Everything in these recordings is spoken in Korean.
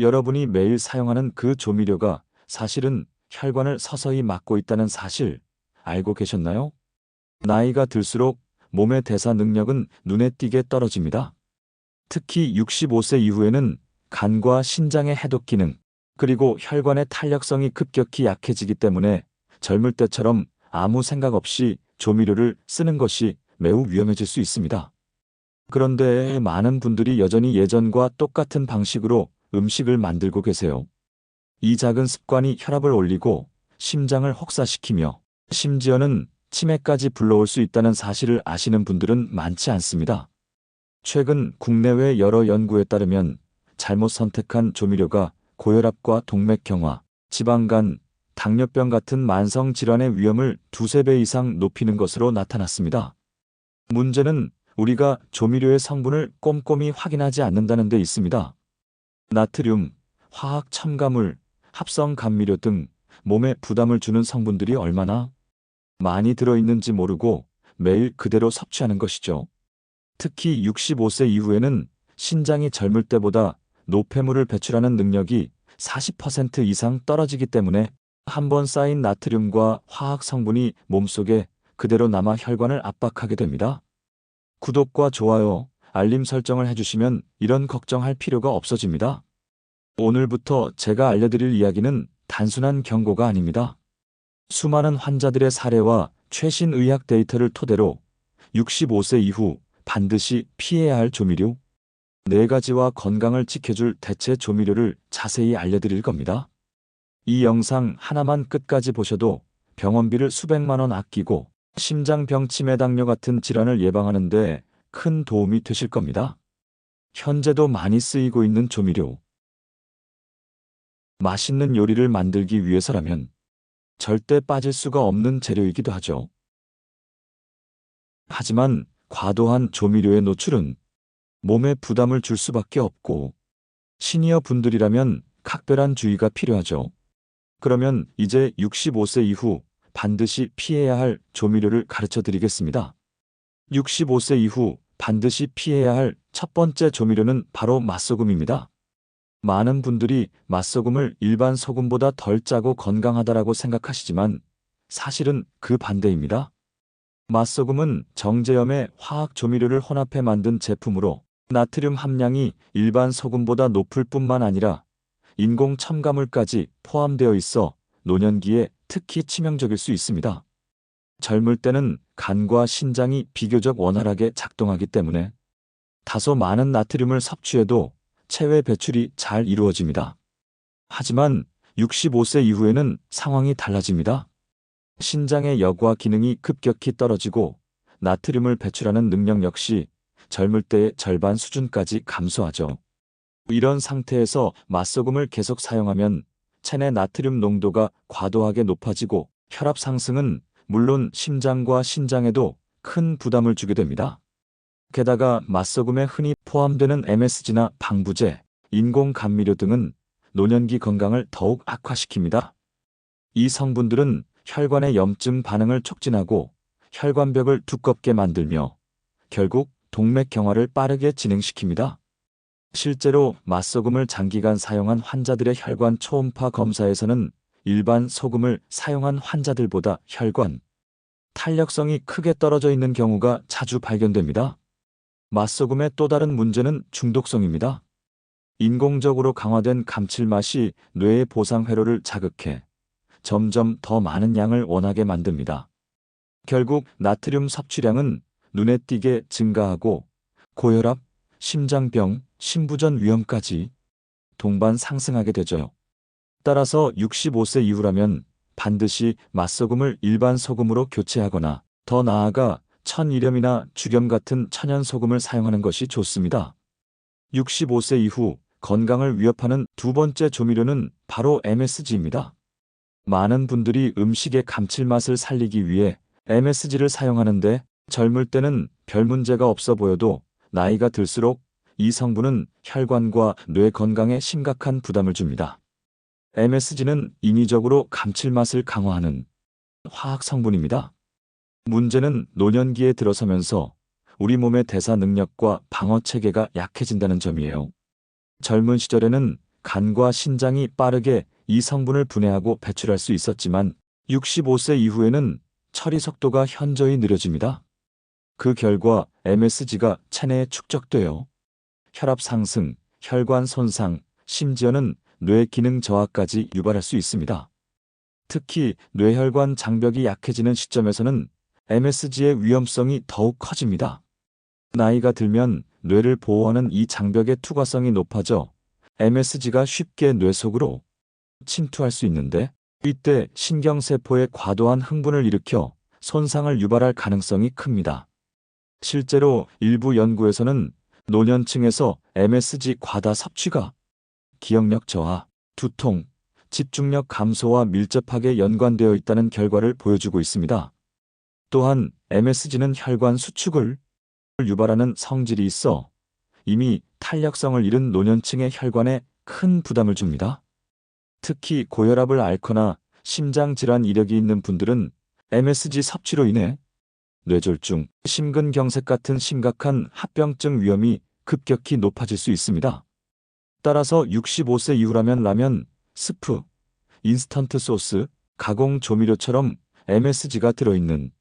여러분이 매일 사용하는 그 조미료가 사실은 혈관을 서서히 막고 있다는 사실 알고 계셨나요? 나이가 들수록 몸의 대사 능력은 눈에 띄게 떨어집니다. 특히 65세 이후에는 간과 신장의 해독 기능, 그리고 혈관의 탄력성이 급격히 약해지기 때문에 젊을 때처럼 아무 생각 없이 조미료를 쓰는 것이 매우 위험해질 수 있습니다. 그런데 많은 분들이 여전히 예전과 똑같은 방식으로 음식을 만들고 계세요. 이 작은 습관이 혈압을 올리고 심장을 혹사시키며 심지어는 치매까지 불러올 수 있다는 사실을 아시는 분들은 많지 않습니다. 최근 국내외 여러 연구에 따르면 잘못 선택한 조미료가 고혈압과 동맥경화, 지방간, 당뇨병 같은 만성 질환의 위험을 두세 배 이상 높이는 것으로 나타났습니다. 문제는 우리가 조미료의 성분을 꼼꼼히 확인하지 않는다는 데 있습니다. 나트륨, 화학 첨가물, 합성 감미료 등 몸에 부담을 주는 성분들이 얼마나 많이 들어있는지 모르고 매일 그대로 섭취하는 것이죠. 특히 65세 이후에는 신장이 젊을 때보다 노폐물을 배출하는 능력이 40% 이상 떨어지기 때문에 한번 쌓인 나트륨과 화학 성분이 몸속에 그대로 남아 혈관을 압박하게 됩니다. 구독과 좋아요, 알림 설정을 해주시면 이런 걱정할 필요가 없어집니다. 오늘부터 제가 알려드릴 이야기는 단순한 경고가 아닙니다. 수많은 환자들의 사례와 최신 의학 데이터를 토대로 65세 이후 반드시 피해야 할 조미료 4가지와 건강을 지켜줄 대체 조미료를 자세히 알려드릴 겁니다. 이 영상 하나만 끝까지 보셔도 병원비를 수백만 원 아끼고 심장병, 치매, 당뇨 같은 질환을 예방하는 데 큰 도움이 되실 겁니다. 현재도 많이 쓰이고 있는 조미료. 맛있는 요리를 만들기 위해서라면 절대 빠질 수가 없는 재료이기도 하죠. 하지만 과도한 조미료의 노출은 몸에 부담을 줄 수밖에 없고 시니어 분들이라면 각별한 주의가 필요하죠. 그러면 이제 65세 이후 반드시 피해야 할 조미료를 가르쳐 드리겠습니다. 65세 이후 반드시 피해야 할 첫 번째 조미료는 바로 맛소금입니다. 많은 분들이 맛소금을 일반 소금보다 덜 짜고 건강하다라고 생각하시지만 사실은 그 반대입니다. 맛소금은 정제염의 화학 조미료를 혼합해 만든 제품으로 나트륨 함량이 일반 소금보다 높을 뿐만 아니라 인공 첨가물까지 포함되어 있어 노년기에 특히 치명적일 수 있습니다. 젊을 때는 간과 신장이 비교적 원활하게 작동하기 때문에 다소 많은 나트륨을 섭취해도 체외 배출이 잘 이루어집니다. 하지만 65세 이후에는 상황이 달라집니다. 신장의 여과 기능이 급격히 떨어지고 나트륨을 배출하는 능력 역시 젊을 때의 절반 수준까지 감소하죠. 이런 상태에서 맛소금을 계속 사용하면 체내 나트륨 농도가 과도하게 높아지고 혈압 상승은 물론 심장과 신장에도 큰 부담을 주게 됩니다. 게다가 맛소금에 흔히 포함되는 MSG나 방부제, 인공 감미료 등은 노년기 건강을 더욱 악화시킵니다. 이 성분들은 혈관의 염증 반응을 촉진하고 혈관벽을 두껍게 만들며 결국 동맥경화를 빠르게 진행시킵니다. 실제로 맛소금을 장기간 사용한 환자들의 혈관 초음파 검사에서는 일반 소금을 사용한 환자들보다 혈관 탄력성이 크게 떨어져 있는 경우가 자주 발견됩니다. 맛소금의 또 다른 문제는 중독성입니다. 인공적으로 강화된 감칠맛이 뇌의 보상 회로를 자극해 점점 더 많은 양을 원하게 만듭니다. 결국 나트륨 섭취량은 눈에 띄게 증가하고 고혈압, 심장병, 심부전 위험까지 동반 상승하게 되죠. 따라서 65세 이후라면 반드시 맛소금을 일반 소금으로 교체하거나 더 나아가 천일염이나 죽염 같은 천연 소금을 사용하는 것이 좋습니다. 65세 이후 건강을 위협하는 두 번째 조미료는 바로 MSG입니다. 많은 분들이 음식의 감칠맛을 살리기 위해 MSG를 사용하는데 젊을 때는 별 문제가 없어 보여도 나이가 들수록 이 성분은 혈관과 뇌 건강에 심각한 부담을 줍니다. MSG는 인위적으로 감칠맛을 강화하는 화학 성분입니다. 문제는 노년기에 들어서면서 우리 몸의 대사 능력과 방어 체계가 약해진다는 점이에요. 젊은 시절에는 간과 신장이 빠르게 이 성분을 분해하고 배출할 수 있었지만 65세 이후에는 처리 속도가 현저히 느려집니다. 그 결과 MSG가 체내에 축적되어 혈압 상승, 혈관 손상, 심지어는 뇌 기능 저하까지 유발할 수 있습니다. 특히 뇌혈관 장벽이 약해지는 시점에서는 MSG의 위험성이 더욱 커집니다. 나이가 들면 뇌를 보호하는 이 장벽의 투과성이 높아져 MSG가 쉽게 뇌 속으로 침투할 수 있는데, 이때 신경세포의 과도한 흥분을 일으켜 손상을 유발할 가능성이 큽니다. 실제로 일부 연구에서는 노년층에서 MSG 과다 섭취가 기억력 저하, 두통, 집중력 감소와 밀접하게 연관되어 있다는 결과를 보여주고 있습니다. 또한 MSG는 혈관 수축을 유발하는 성질이 있어 이미 탄력성을 잃은 노년층의 혈관에 큰 부담을 줍니다. 특히 고혈압을 앓거나 심장질환 이력이 있는 분들은 MSG 섭취로 인해 뇌졸중, 심근경색 같은 심각한 합병증 위험이 급격히 높아질 수 있습니다. 따라서 65세 이후라면 라면, 스프, 인스턴트 소스, 가공 조미료처럼 MSG가 들어있는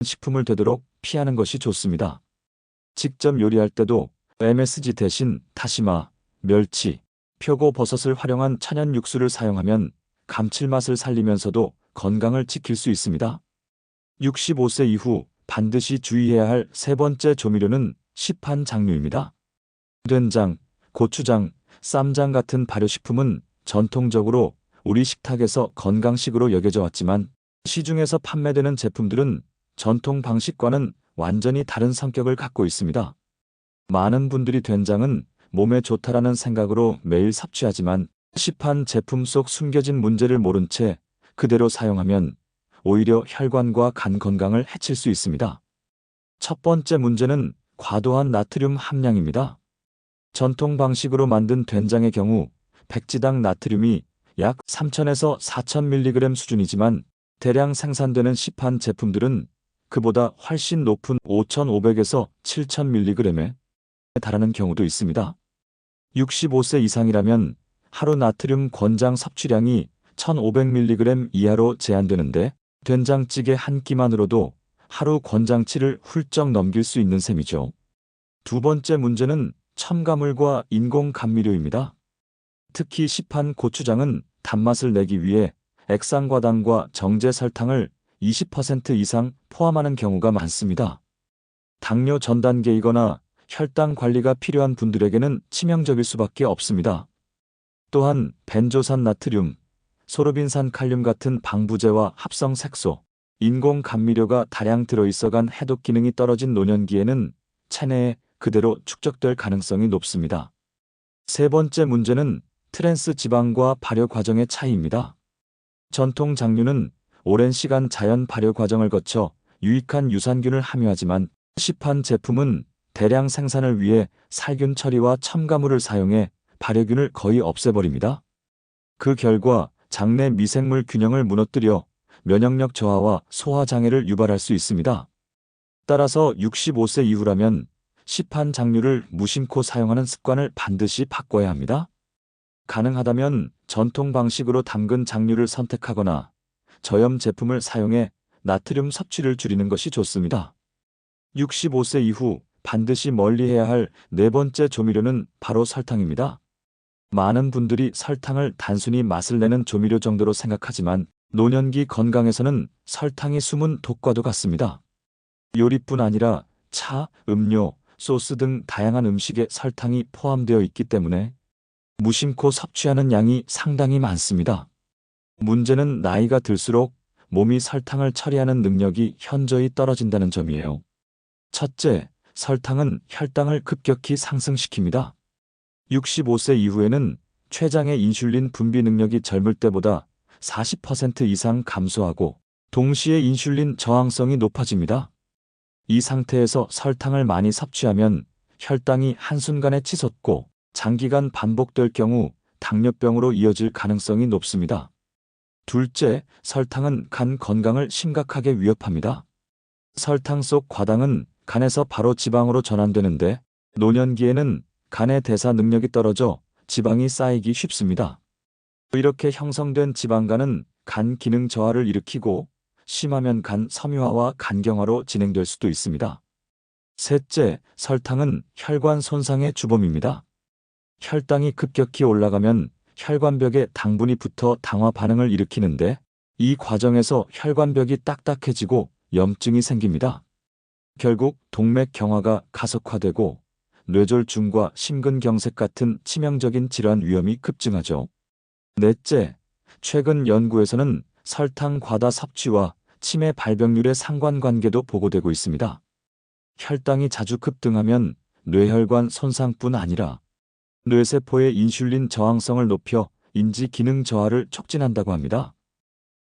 식품을 되도록 피하는 것이 좋습니다. 직접 요리할 때도 MSG 대신 다시마, 멸치, 표고버섯을 활용한 천연 육수를 사용하면 감칠맛을 살리면서도 건강을 지킬 수 있습니다. 65세 이후 반드시 주의해야 할 세 번째 조미료는 시판 장류입니다. 된장, 고추장, 쌈장 같은 발효식품은 전통적으로 우리 식탁에서 건강식으로 여겨져 왔지만, 시중에서 판매되는 제품들은 전통 방식과는 완전히 다른 성격을 갖고 있습니다. 많은 분들이 된장은 몸에 좋다라는 생각으로 매일 섭취하지만, 시판 제품 속 숨겨진 문제를 모른 채 그대로 사용하면 오히려 혈관과 간 건강을 해칠 수 있습니다. 첫 번째 문제는 과도한 나트륨 함량입니다. 전통 방식으로 만든 된장의 경우 백지당 나트륨이 약 3000에서 4000mg 수준이지만, 대량 생산되는 시판 제품들은 그보다 훨씬 높은 5500에서 7000mg에 달하는 경우도 있습니다. 65세 이상이라면 하루 나트륨 권장 섭취량이 1500mg 이하로 제한되는데, 된장찌개 한 끼만으로도 하루 권장치를 훌쩍 넘길 수 있는 셈이죠. 두 번째 문제는 첨가물과 인공 감미료입니다. 특히 시판 고추장은 단맛을 내기 위해 액상과당과 정제 설탕을 20% 이상 포함하는 경우가 많습니다. 당뇨 전 단계이거나 혈당 관리가 필요한 분들에게는 치명적일 수밖에 없습니다. 또한 벤조산 나트륨, 소르빈산 칼륨 같은 방부제와 합성 색소, 인공 감미료가 다량 들어있어간 해독 기능이 떨어진 노년기에는 체내에 그대로 축적될 가능성이 높습니다. 세 번째 문제는 트랜스 지방과 발효 과정의 차이입니다. 전통 장류는 오랜 시간 자연 발효 과정을 거쳐 유익한 유산균을 함유하지만, 시판 제품은 대량 생산을 위해 살균 처리와 첨가물을 사용해 발효균을 거의 없애버립니다. 그 결과 장내 미생물 균형을 무너뜨려 면역력 저하와 소화 장애를 유발할 수 있습니다. 따라서 65세 이후라면 시판 장류를 무심코 사용하는 습관을 반드시 바꿔야 합니다. 가능하다면 전통 방식으로 담근 장류를 선택하거나 저염 제품을 사용해 나트륨 섭취를 줄이는 것이 좋습니다. 65세 이후 반드시 멀리해야 할 네 번째 조미료는 바로 설탕입니다. 많은 분들이 설탕을 단순히 맛을 내는 조미료 정도로 생각하지만, 노년기 건강에서는 설탕이 숨은 독과도 같습니다. 요리뿐 아니라 차, 음료, 소스 등 다양한 음식에 설탕이 포함되어 있기 때문에 무심코 섭취하는 양이 상당히 많습니다. 문제는 나이가 들수록 몸이 설탕을 처리하는 능력이 현저히 떨어진다는 점이에요. 첫째, 설탕은 혈당을 급격히 상승시킵니다. 65세 이후에는 췌장의 인슐린 분비 능력이 젊을 때보다 40% 이상 감소하고 동시에 인슐린 저항성이 높아집니다. 이 상태에서 설탕을 많이 섭취하면 혈당이 한순간에 치솟고 장기간 반복될 경우 당뇨병으로 이어질 가능성이 높습니다. 둘째, 설탕은 간 건강을 심각하게 위협합니다. 설탕 속 과당은 간에서 바로 지방으로 전환되는데, 노년기에는 간의 대사 능력이 떨어져 지방이 쌓이기 쉽습니다. 이렇게 형성된 지방간은 간 기능 저하를 일으키고 심하면 간 섬유화와 간경화로 진행될 수도 있습니다. 셋째, 설탕은 혈관 손상의 주범입니다. 혈당이 급격히 올라가면 혈관벽에 당분이 붙어 당화 반응을 일으키는데 이 과정에서 혈관벽이 딱딱해지고 염증이 생깁니다. 결국 동맥 경화가 가속화되고 뇌졸중과 심근경색 같은 치명적인 질환 위험이 급증하죠. 넷째, 최근 연구에서는 설탕 과다 섭취와 치매 발병률의 상관관계도 보고되고 있습니다. 혈당이 자주 급등하면 뇌혈관 손상뿐 아니라 뇌세포의 인슐린 저항성을 높여 인지 기능 저하를 촉진한다고 합니다.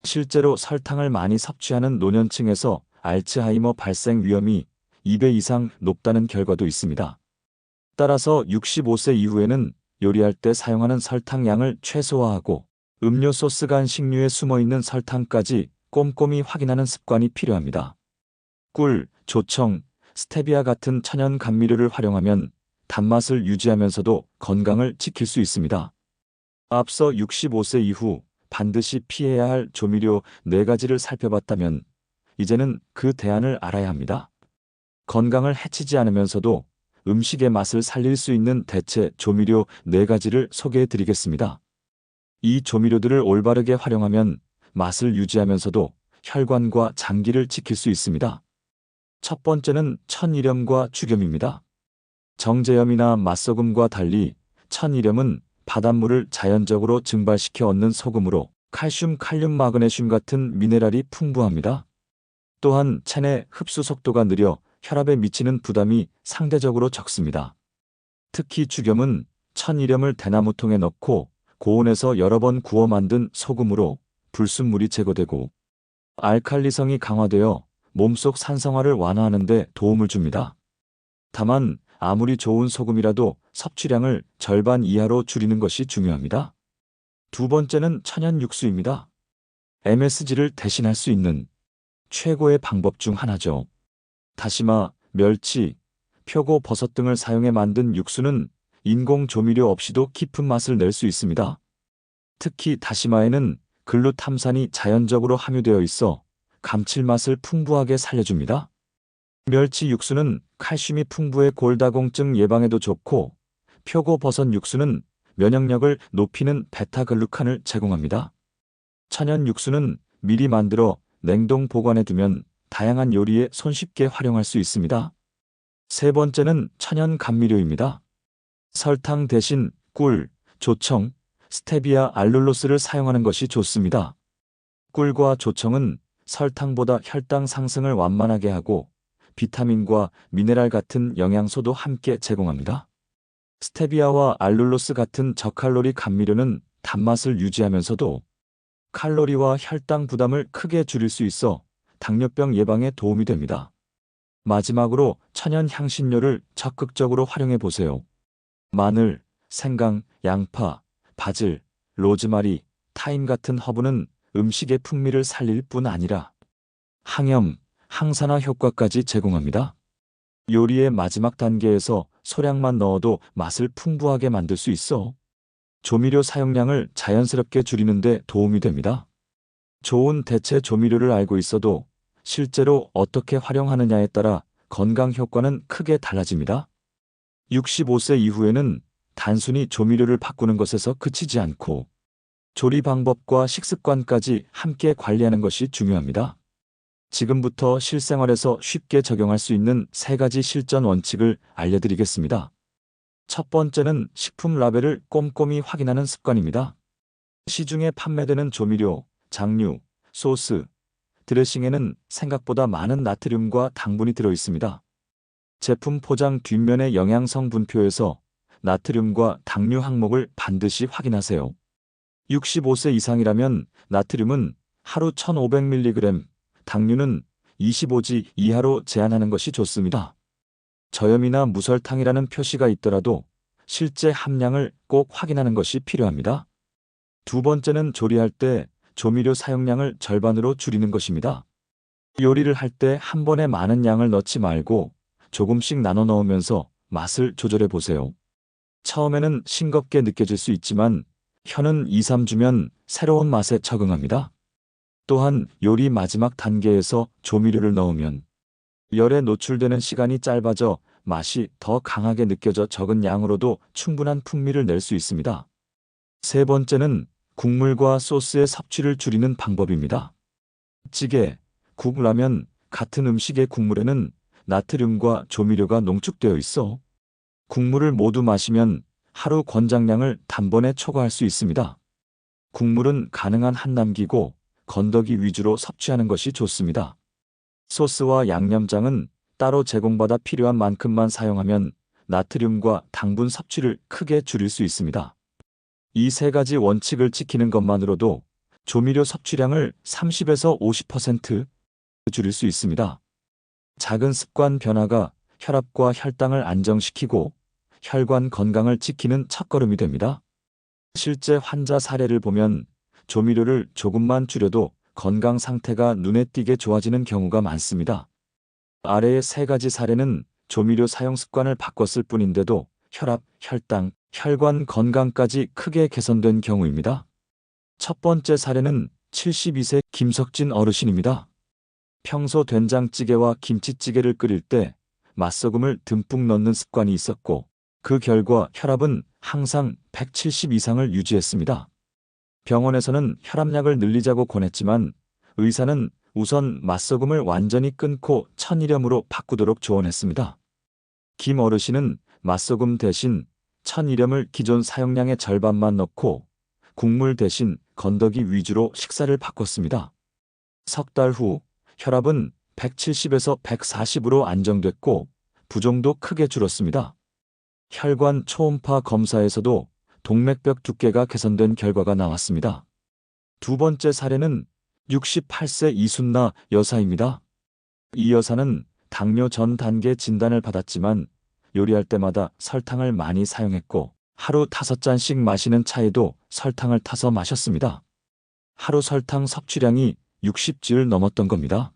실제로 설탕을 많이 섭취하는 노년층에서 알츠하이머 발생 위험이 2배 이상 높다는 결과도 있습니다. 따라서 65세 이후에는 요리할 때 사용하는 설탕 양을 최소화하고 음료 소스 간 식류에 숨어있는 설탕까지 꼼꼼히 확인하는 습관이 필요합니다. 꿀, 조청, 스테비아 같은 천연 감미료를 활용하면 단맛을 유지하면서도 건강을 지킬 수 있습니다. 앞서 65세 이후 반드시 피해야 할 조미료 4가지를 살펴봤다면 이제는 그 대안을 알아야 합니다. 건강을 해치지 않으면서도 음식의 맛을 살릴 수 있는 대체 조미료 4가지를 소개해 드리겠습니다. 이 조미료들을 올바르게 활용하면 맛을 유지하면서도 혈관과 장기를 지킬 수 있습니다. 첫 번째는 천일염과 죽염입니다. 정제염이나 맛소금과 달리 천일염은 바닷물을 자연적으로 증발시켜 얻는 소금으로 칼슘, 칼륨, 마그네슘 같은 미네랄이 풍부합니다. 또한 체내 흡수 속도가 느려 혈압에 미치는 부담이 상대적으로 적습니다. 특히 죽염은 천일염을 대나무통에 넣고 고온에서 여러 번 구워 만든 소금으로 불순물이 제거되고 알칼리성이 강화되어 몸속 산성화를 완화하는 데 도움을 줍니다. 다만 아무리 좋은 소금이라도 섭취량을 절반 이하로 줄이는 것이 중요합니다. 두 번째는 천연 육수입니다. MSG를 대신할 수 있는 최고의 방법 중 하나죠. 다시마, 멸치, 표고, 버섯 등을 사용해 만든 육수는 인공 조미료 없이도 깊은 맛을 낼 수 있습니다. 특히 다시마에는 글루탐산이 자연적으로 함유되어 있어 감칠맛을 풍부하게 살려줍니다. 멸치 육수는 칼슘이 풍부해 골다공증 예방에도 좋고 표고 버섯 육수는 면역력을 높이는 베타글루칸을 제공합니다. 천연 육수는 미리 만들어 냉동 보관해 두면 다양한 요리에 손쉽게 활용할 수 있습니다. 세 번째는 천연 감미료입니다. 설탕 대신 꿀, 조청, 스테비아, 알룰로스를 사용하는 것이 좋습니다. 꿀과 조청은 설탕보다 혈당 상승을 완만하게 하고 비타민과 미네랄 같은 영양소도 함께 제공합니다. 스테비아와 알룰로스 같은 저칼로리 감미료는 단맛을 유지하면서도 칼로리와 혈당 부담을 크게 줄일 수 있어 당뇨병 예방에 도움이 됩니다. 마지막으로 천연 향신료를 적극적으로 활용해 보세요. 마늘, 생강, 양파, 바질, 로즈마리, 타임 같은 허브는 음식의 풍미를 살릴 뿐 아니라 항염, 항산화 효과까지 제공합니다. 요리의 마지막 단계에서 소량만 넣어도 맛을 풍부하게 만들 수 있어 조미료 사용량을 자연스럽게 줄이는 데 도움이 됩니다. 좋은 대체 조미료를 알고 있어도 실제로 어떻게 활용하느냐에 따라 건강 효과는 크게 달라집니다. 65세 이후에는 단순히 조미료를 바꾸는 것에서 그치지 않고 조리 방법과 식습관까지 함께 관리하는 것이 중요합니다. 지금부터 실생활에서 쉽게 적용할 수 있는 3가지 실전 원칙을 알려드리겠습니다. 첫 번째는 식품 라벨을 꼼꼼히 확인하는 습관입니다. 시중에 판매되는 조미료, 장류, 소스, 드레싱에는 생각보다 많은 나트륨과 당분이 들어 있습니다. 제품 포장 뒷면의 영양성분표에서 나트륨과 당류 항목을 반드시 확인하세요. 65세 이상이라면 나트륨은 하루 1500mg, 당류는 25g 이하로 제한하는 것이 좋습니다. 저염이나 무설탕이라는 표시가 있더라도 실제 함량을 꼭 확인하는 것이 필요합니다. 두 번째는 조리할 때 조미료 사용량을 절반으로 줄이는 것입니다. 요리를 할 때 한 번에 많은 양을 넣지 말고 조금씩 나눠 넣으면서 맛을 조절해 보세요. 처음에는 싱겁게 느껴질 수 있지만 혀는 2, 3주면 새로운 맛에 적응합니다. 또한 요리 마지막 단계에서 조미료를 넣으면 열에 노출되는 시간이 짧아져 맛이 더 강하게 느껴져 적은 양으로도 충분한 풍미를 낼 수 있습니다. 세 번째는 국물과 소스의 섭취를 줄이는 방법입니다. 찌개, 국, 라면 같은 음식의 국물에는 나트륨과 조미료가 농축되어 있어 국물을 모두 마시면 하루 권장량을 단번에 초과할 수 있습니다. 국물은 가능한 한 남기고 건더기 위주로 섭취하는 것이 좋습니다. 소스와 양념장은 따로 제공받아 필요한 만큼만 사용하면 나트륨과 당분 섭취를 크게 줄일 수 있습니다. 이 세 가지 원칙을 지키는 것만으로도 조미료 섭취량을 30에서 50% 줄일 수 있습니다. 작은 습관 변화가 혈압과 혈당을 안정시키고 혈관 건강을 지키는 첫걸음이 됩니다. 실제 환자 사례를 보면 조미료를 조금만 줄여도 건강 상태가 눈에 띄게 좋아지는 경우가 많습니다. 아래의 세 가지 사례는 조미료 사용 습관을 바꿨을 뿐인데도 혈압, 혈당, 혈관 건강까지 크게 개선된 경우입니다. 첫 번째 사례는 72세 김석진 어르신입니다. 평소 된장찌개와 김치찌개를 끓일 때 맛소금을 듬뿍 넣는 습관이 있었고 그 결과 혈압은 항상 170 이상을 유지했습니다. 병원에서는 혈압약을 늘리자고 권했지만 의사는 우선 맛소금을 완전히 끊고 천일염으로 바꾸도록 조언했습니다. 김 어르신은 맛소금 대신 천일염을 기존 사용량의 절반만 넣고 국물 대신 건더기 위주로 식사를 바꿨습니다. 석 달 후 혈압은 170에서 140으로 안정됐고 부종도 크게 줄었습니다. 혈관 초음파 검사에서도 동맥벽 두께가 개선된 결과가 나왔습니다. 두 번째 사례는 68세 이순나 여사입니다. 이 여사는 당뇨 전 단계 진단을 받았지만 요리할 때마다 설탕을 많이 사용했고 하루 5잔씩 마시는 차에도 설탕을 타서 마셨습니다. 하루 설탕 섭취량이 60찌를 넘었던 겁니다.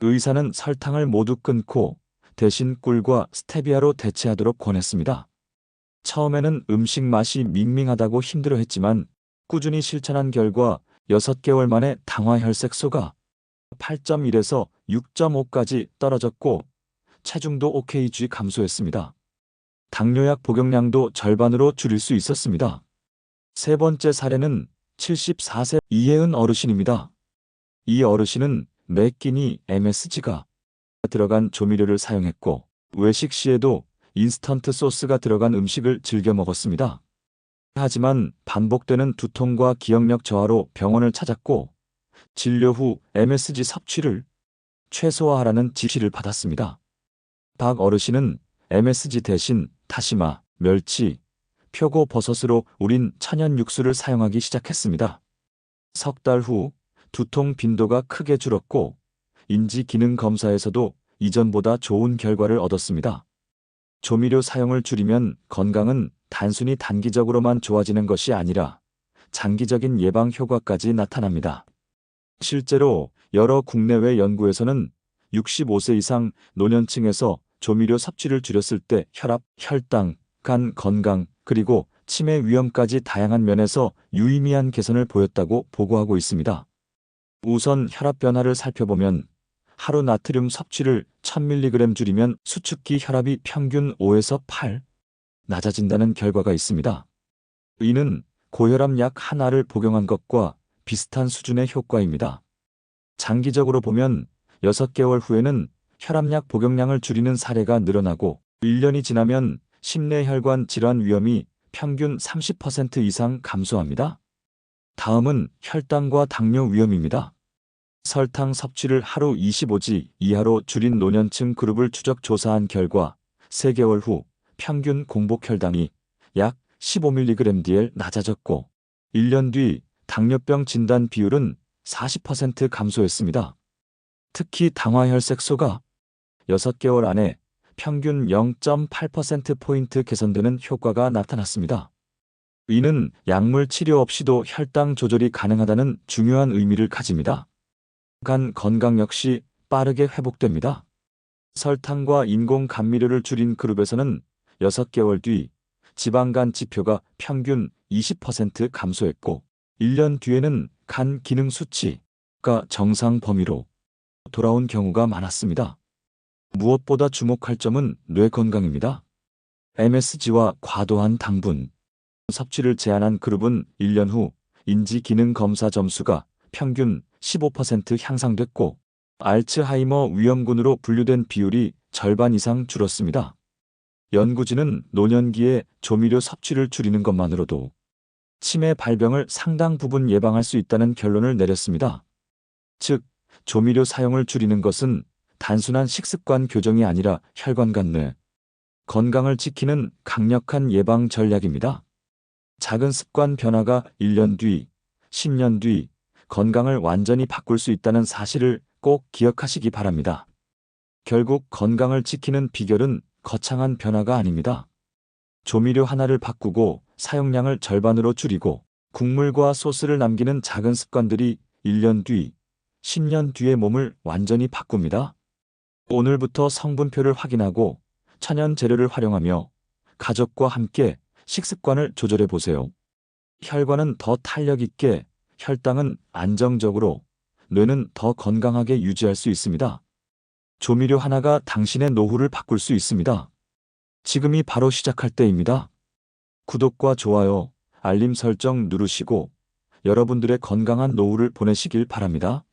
의사는 설탕을 모두 끊고 대신 꿀과 스테비아로 대체하도록 권했습니다. 처음에는 음식 맛이 밍밍하다고 힘들어했지만 꾸준히 실천한 결과 6개월 만에 당화혈색소가 8.1에서 6.5까지 떨어졌고 체중도 OKG 감소했습니다. 당뇨약 복용량도 절반으로 줄일 수 있었습니다. 세 번째 사례는 74세 이혜은 어르신입니다. 이 어르신은 매 끼니 MSG가 들어간 조미료를 사용했고 외식 시에도 인스턴트 소스가 들어간 음식을 즐겨 먹었습니다. 하지만 반복되는 두통과 기억력 저하로 병원을 찾았고 진료 후 MSG 섭취를 최소화하라는 지시를 받았습니다. 박 어르신은 MSG 대신 다시마, 멸치, 표고버섯으로 우린 천연 육수를 사용하기 시작했습니다. 석 달 후 두통 빈도가 크게 줄었고 인지 기능 검사에서도 이전보다 좋은 결과를 얻었습니다. 조미료 사용을 줄이면 건강은 단순히 단기적으로만 좋아지는 것이 아니라 장기적인 예방 효과까지 나타납니다. 실제로 여러 국내외 연구에서는 65세 이상 노년층에서 조미료 섭취를 줄였을 때 혈압, 혈당, 간 건강, 그리고 치매 위험까지 다양한 면에서 유의미한 개선을 보였다고 보고하고 있습니다. 우선 혈압 변화를 살펴보면 하루 나트륨 섭취를 1000mg 줄이면 수축기 혈압이 평균 5에서 8 낮아진다는 결과가 있습니다. 이는 고혈압 약 하나를 복용한 것과 비슷한 수준의 효과입니다. 장기적으로 보면 6개월 후에는 혈압약 복용량을 줄이는 사례가 늘어나고 1년이 지나면 심내혈관 질환 위험이 평균 30% 이상 감소합니다. 다음은 혈당과 당뇨 위험입니다. 설탕 섭취를 하루 25지 이하로 줄인 노년층 그룹을 추적 조사한 결과 3개월 후 평균 공복 혈당이 약 15mg/dl 낮아졌고 1년 뒤 당뇨병 진단 비율은 40% 감소했습니다. 특히 당화혈색소가 6개월 안에 평균 0.8%포인트 개선되는 효과가 나타났습니다. 이는 약물 치료 없이도 혈당 조절이 가능하다는 중요한 의미를 가집니다. 간 건강 역시 빠르게 회복됩니다. 설탕과 인공 감미료를 줄인 그룹에서는 6개월 뒤 지방간 지표가 평균 20% 감소했고 1년 뒤에는 간 기능 수치가 정상 범위로 돌아온 경우가 많았습니다. 무엇보다 주목할 점은 뇌 건강입니다. MSG와 과도한 당분 섭취를 제한한 그룹은 1년 후 인지 기능 검사 점수가 평균 15% 향상됐고 알츠하이머 위험군으로 분류된 비율이 절반 이상 줄었습니다. 연구진은 노년기에 조미료 섭취를 줄이는 것만으로도 치매 발병을 상당 부분 예방할 수 있다는 결론을 내렸습니다. 즉, 조미료 사용을 줄이는 것은 단순한 식습관 교정이 아니라 혈관과 뇌 건강을 지키는 강력한 예방 전략입니다. 작은 습관 변화가 1년 뒤, 10년 뒤 건강을 완전히 바꿀 수 있다는 사실을 꼭 기억하시기 바랍니다. 결국 건강을 지키는 비결은 거창한 변화가 아닙니다. 조미료 하나를 바꾸고 사용량을 절반으로 줄이고 국물과 소스를 남기는 작은 습관들이 1년 뒤, 10년 뒤의 몸을 완전히 바꿉니다. 오늘부터 성분표를 확인하고 천연 재료를 활용하며 가족과 함께 식습관을 조절해 보세요. 혈관은 더 탄력 있게, 혈당은 안정적으로, 뇌는 더 건강하게 유지할 수 있습니다. 조미료 하나가 당신의 노후를 바꿀 수 있습니다. 지금이 바로 시작할 때입니다. 구독과 좋아요, 알림 설정 누르시고 여러분들의 건강한 노후를 보내시길 바랍니다.